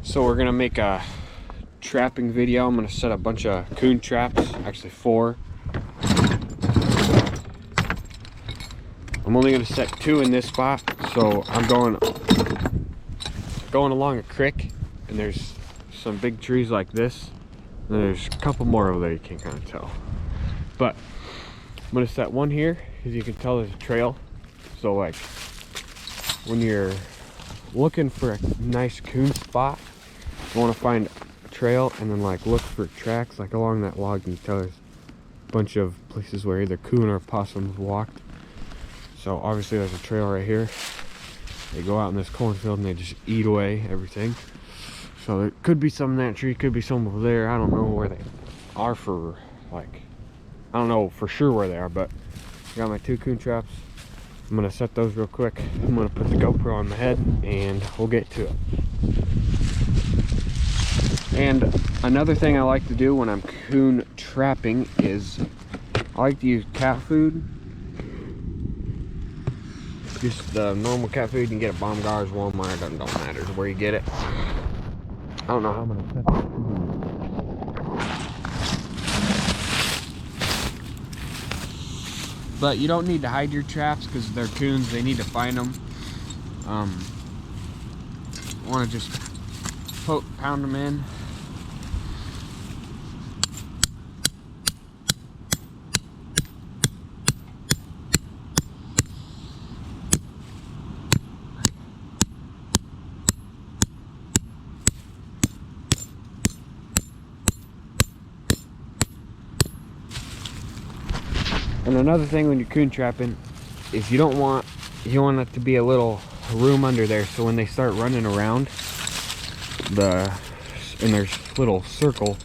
So we're gonna make a trapping video. I'm gonna set a bunch of coon traps, actually 4. I'm only gonna set 2 in this spot. So I'm going along a creek, and there's some big trees like this. And there's a couple more over there you can't kind of tell. But I'm gonna set one here, as you can tell there's a trail. So like when you're looking for a nice coon spot, you want to find a trail and then like look for tracks like along that log. You can tell there's a bunch of places where either coon or possums walked. So obviously there's a trail right here. They go out in this cornfield and they just eat away everything. So there could be some in that tree, could be some over there. I don't know where they are for, like, I don't know for sure where they are, but I got my 2 coon traps. I'm gonna set those real quick. I'm gonna put the GoPro on my head and we'll get to it. And another thing I like to do when I'm coon trapping is I like to use cat food. Just the normal cat food. You can get at Baumgart's, Walmart, it don't matter where you get it. I don't know how I'm gonna set that. But you don't need to hide your traps because they're coons. They need to find them. Want to just pound them in. And another thing when you're coon trapping is you want it to be a little room under there, so when they start running around in their little circle,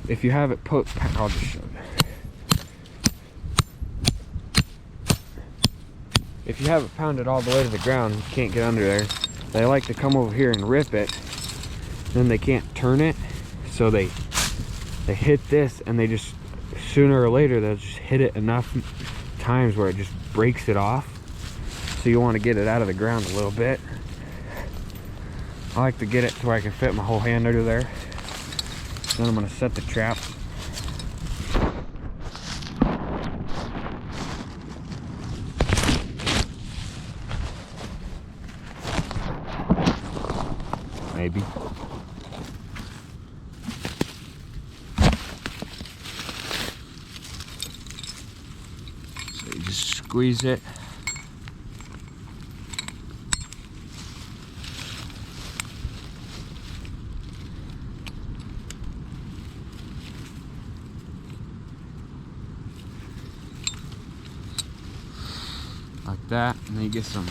if you have it I'll just show you. If you have it pounded all the way to the ground, you can't get under there. They like to come over here and rip it, then they can't turn it, so they hit this, and they just sooner or later they'll just hit it enough times where it just breaks it off. So you want to get it out of the ground a little bit. I like to get it to where I can fit my whole hand under there. Then I'm going to set the trap. Maybe. Just squeeze it. Like that, and then you get some.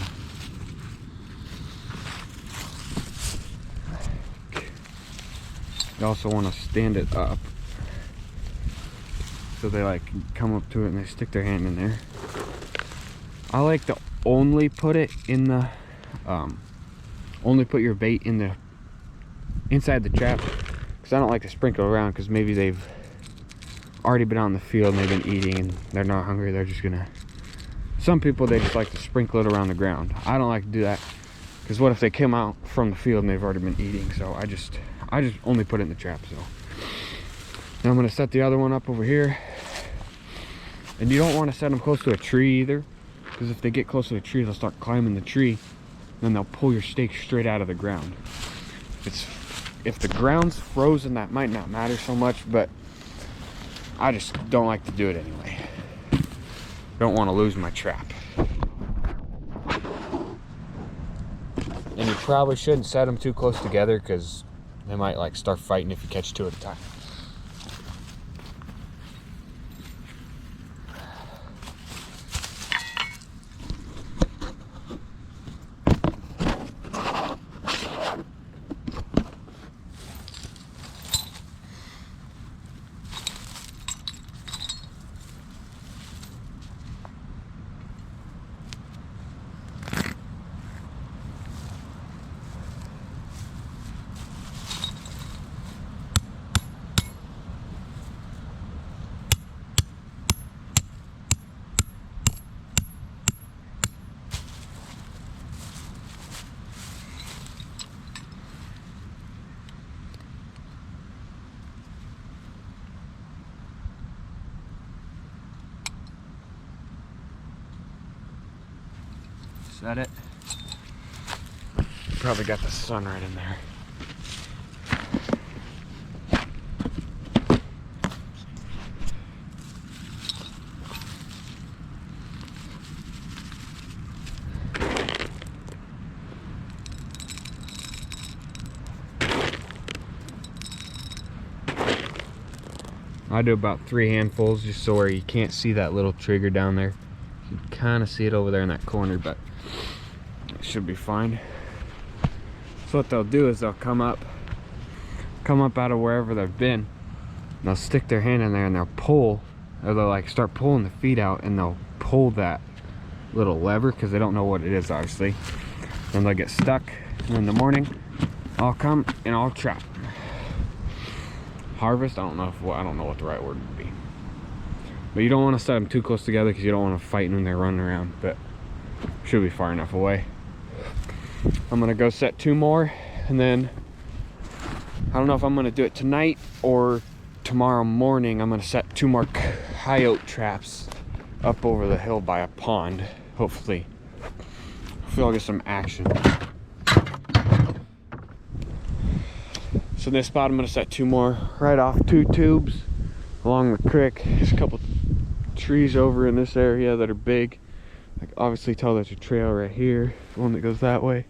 You also want to stand it up, so they like come up to it and they stick their hand in there. I like to only put it in the, only put your bait in the, inside the trap, because I don't like to sprinkle around, because maybe they've already been on the field and they've been eating and they're not hungry. They're just gonna, some people, they just like to sprinkle it around the ground. I don't like to do that, because what if they come out from the field and they've already been eating? So I just only put it in the trap. So now I'm gonna set the other one up over here, and you don't want to set them close to a tree either, because if they get close to the tree, they'll start climbing the tree, then they'll pull your stake straight out of the ground. If the ground's frozen, that might not matter so much, but I just don't like to do it anyway. Don't want to lose my trap. And you probably shouldn't set them too close together, because they might like start fighting if you catch 2 at a time. set it. Probably got the sun right in there. I do about 3 handfuls just so where you can't see that little trigger down there. You can kind of see it over there in that corner, but it should be fine. So what they'll do is they'll come up out of wherever they've been. And they'll stick their hand in there and they'll pull, or they'll like start pulling the feet out, and they'll pull that little lever because they don't know what it is, obviously. Then they'll get stuck, and in the morning I'll come and I'll trap. Harvest, I don't know what the right word would be, but you don't want to set them too close together because you don't want to fight when they're running around, but should be far enough away. I'm gonna go set 2 more, and then I don't know if I'm gonna do it tonight or tomorrow morning. I'm gonna set 2 more coyote traps up over the hill by a pond. Hopefully I'll get some action. So in this spot I'm going to set 2 more right off 2 tubes along the creek. There's a couple trees over in this area that are big. I can obviously tell there's a trail right here, one that goes that way,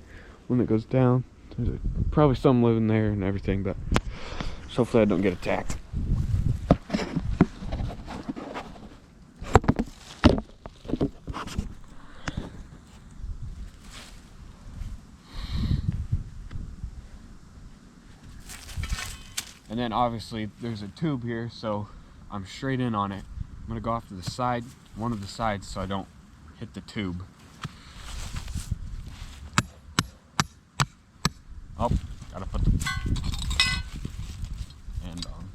one that goes down. There's probably some living there and everything, but so hopefully I don't get attacked. And then obviously there's a tube here, so I'm straight in on it. I'm gonna go off to the side, one of the sides, so I don't hit the tube. Oh, gotta put the end on.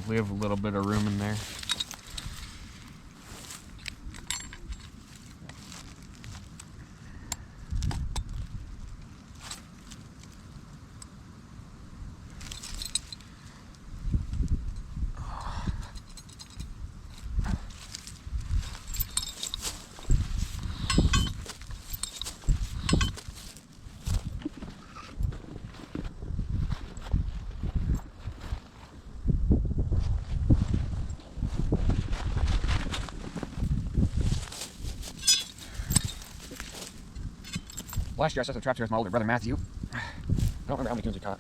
Leave a little bit of room in there. Last year I set some traps here with my older brother Matthew. I don't remember how many coons we caught.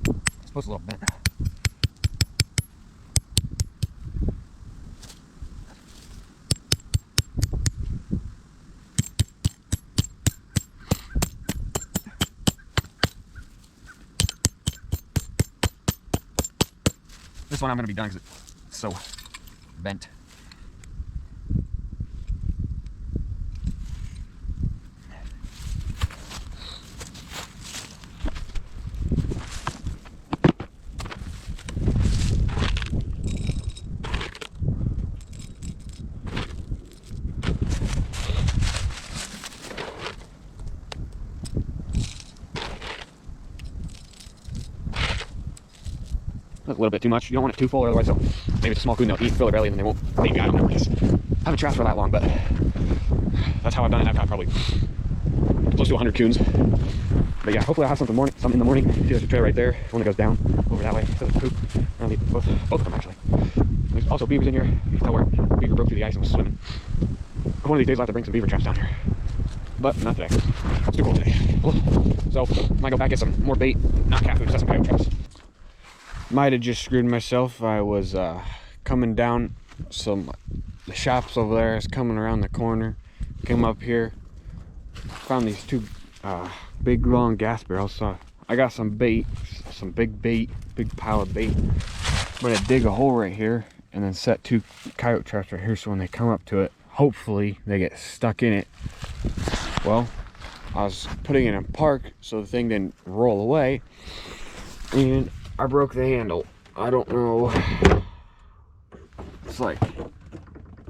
It's supposed to be a little bent. This one I'm going to be done because it's so bent. A little bit too much. You don't want it too full, or otherwise maybe it's a small coon, they'll eat, fill their belly, and then they won't. Maybe, I don't know. I haven't trapped for that long, but that's how I've done it. I've caught probably close to 100 coons. But yeah, hopefully I'll have something in the morning. See, there's a trail right there, one that goes down over that way. So there's a poop. I'll eat both of them actually. There's also beavers in here. You can tell where beaver broke through the ice and was swimming. One of these days I'll have to bring some beaver traps down here, but not today. It's too cold today. So I might go back get some more bait, not cat food, just some coyote traps. Might have just screwed myself. I was coming down the shops over there. I was coming around the corner, came up here, found these 2 big long gas barrels. So I got some bait, some big pile of bait. I'm gonna dig a hole right here and then set 2 coyote traps right here, so when they come up to it, hopefully they get stuck in it. Well, I was putting it in park so the thing didn't roll away, and I broke the handle. I don't know. It's like,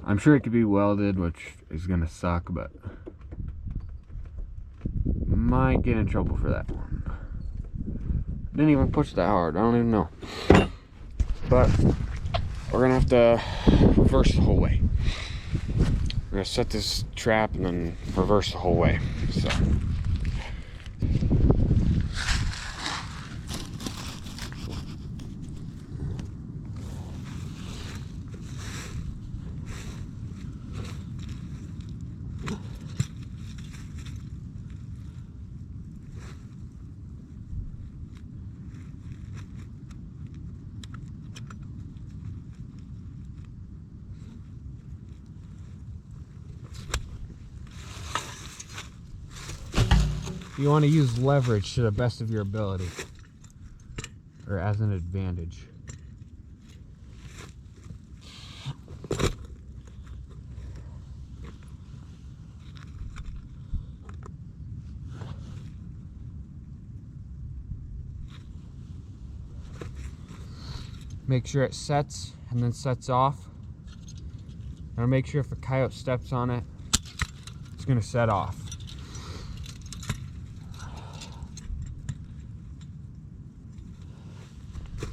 I'm sure it could be welded, which is gonna suck, but might get in trouble for that one. Didn't even push that hard. I don't even know. But we're gonna have to reverse the whole way. We're gonna set this trap and then reverse the whole way. So. You want to use leverage to the best of your ability, or as an advantage. Make sure it sets and then sets off. And make sure if a coyote steps on it, it's going to set off.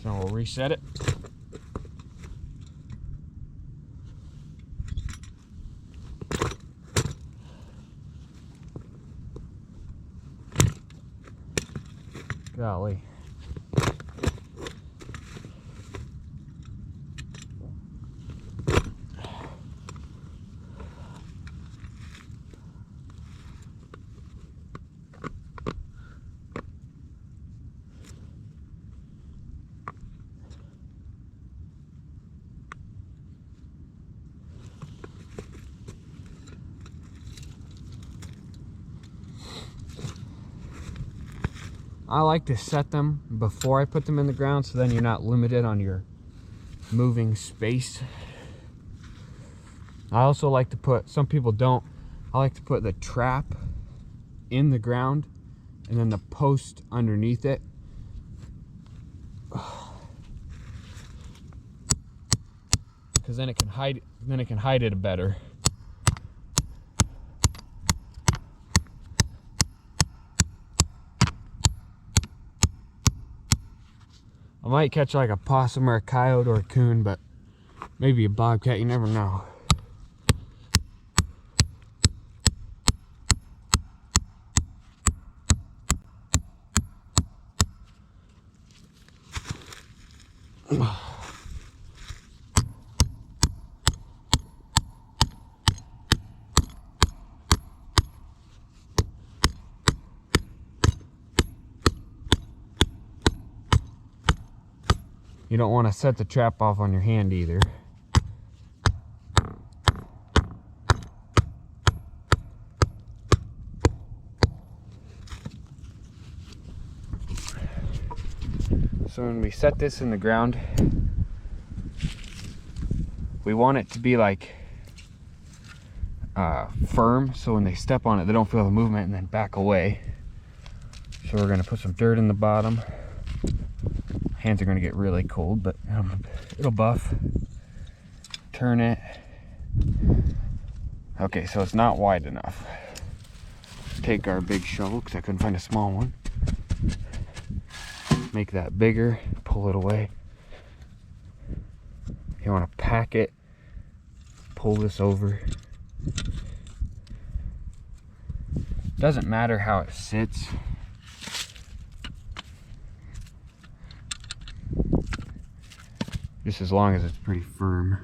So we'll reset it. Golly. I like to set them before I put them in the ground, so then you're not limited on your moving space. I also like to put, some people don't, I like to put the trap in the ground and then the post underneath it. Because then it can hide it better. I might catch like a possum or a coyote or a coon, but maybe a bobcat, you never know. You don't want to set the trap off on your hand either. So when we set this in the ground, we want it to be like firm, so when they step on it, they don't feel the movement and then back away. So we're going to put some dirt in the bottom. Hands are going to get really cold, but it'll buff. Turn it. Okay, so it's not wide enough. Take our big shovel, because I couldn't find a small one. Make that bigger, pull it away. You want to pack it, pull this over. Doesn't matter how it sits. Just as long as it's pretty firm.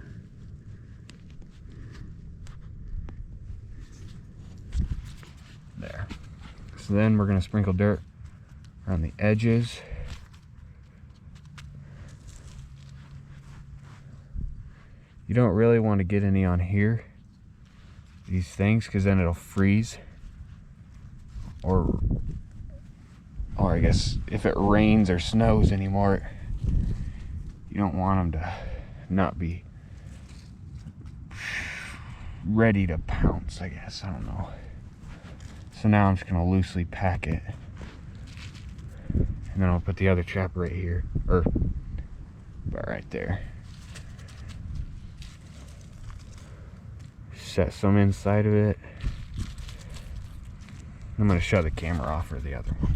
There. So then we're going to sprinkle dirt around the edges. You don't really want to get any on here, these things, because then it'll freeze. Or I guess if it rains or snows anymore, you don't want them to not be ready to pounce, I guess. I don't know. So now I'm just gonna loosely pack it. And then I'll put the other trap right here, or about right there. Set some inside of it. I'm gonna shut the camera off for the other one.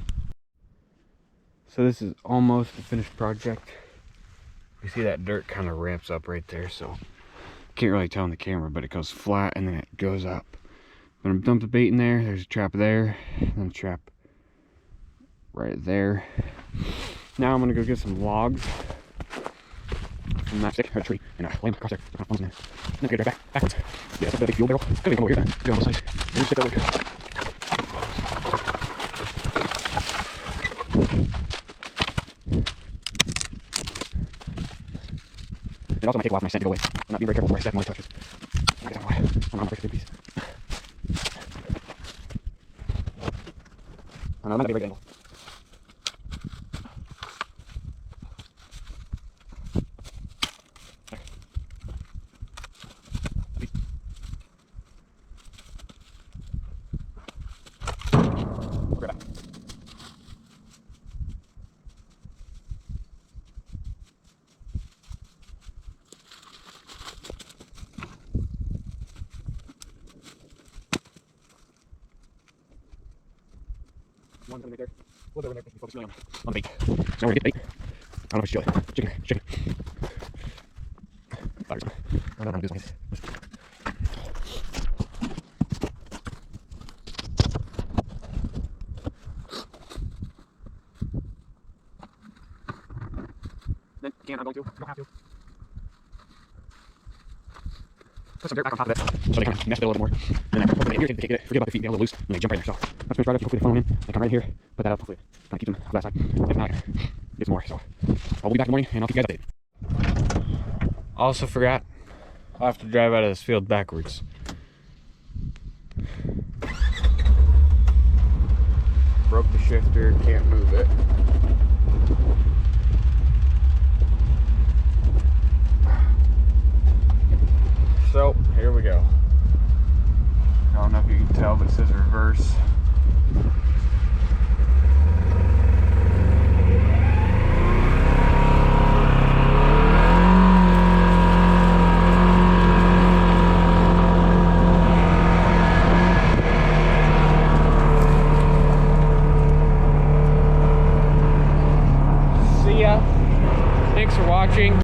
So this is almost a finished project. You see that dirt kind of ramps up right there, so can't really tell on the camera, but it goes flat and then it goes up. I'm gonna dump the bait in there. There's a trap there, and then a trap right there. Now I'm gonna go get some logs from that stick or tree and lay them across there. And then get it right backwards. Yeah, it's a big fuel barrel. It's gonna come over here then. Do it on both sides. And just stick that way. It also might take a while for my scent to go away. I'm not being very careful before I step and it touches. I guess I'm why. I'm gonna break a big piece. I know, that might be a very good angle. One's right there. One's over there. Focus really on the bait. So now we're gonna get the bait. I don't know if it's chicken. Chicken. Fires. I don't know how to do this. Then I'm going to. You don't have to. Put some dirt back on top of it so they kind of nest it a little more. And then hopefully here, they get it, forget about the feet, get a little loose, and they jump right there. So that's finished right up. Hopefully they funnel in. They come right here, put that up. Hopefully kind of keep them on that side. If not, it's more. So I'll be back in the morning and I'll keep you guys updated. Also forgot, I'll have to drive out of this field backwards. Broke the shifter, can't move it. So here we go. I don't know if you can tell, but it says reverse. See ya. Thanks for watching.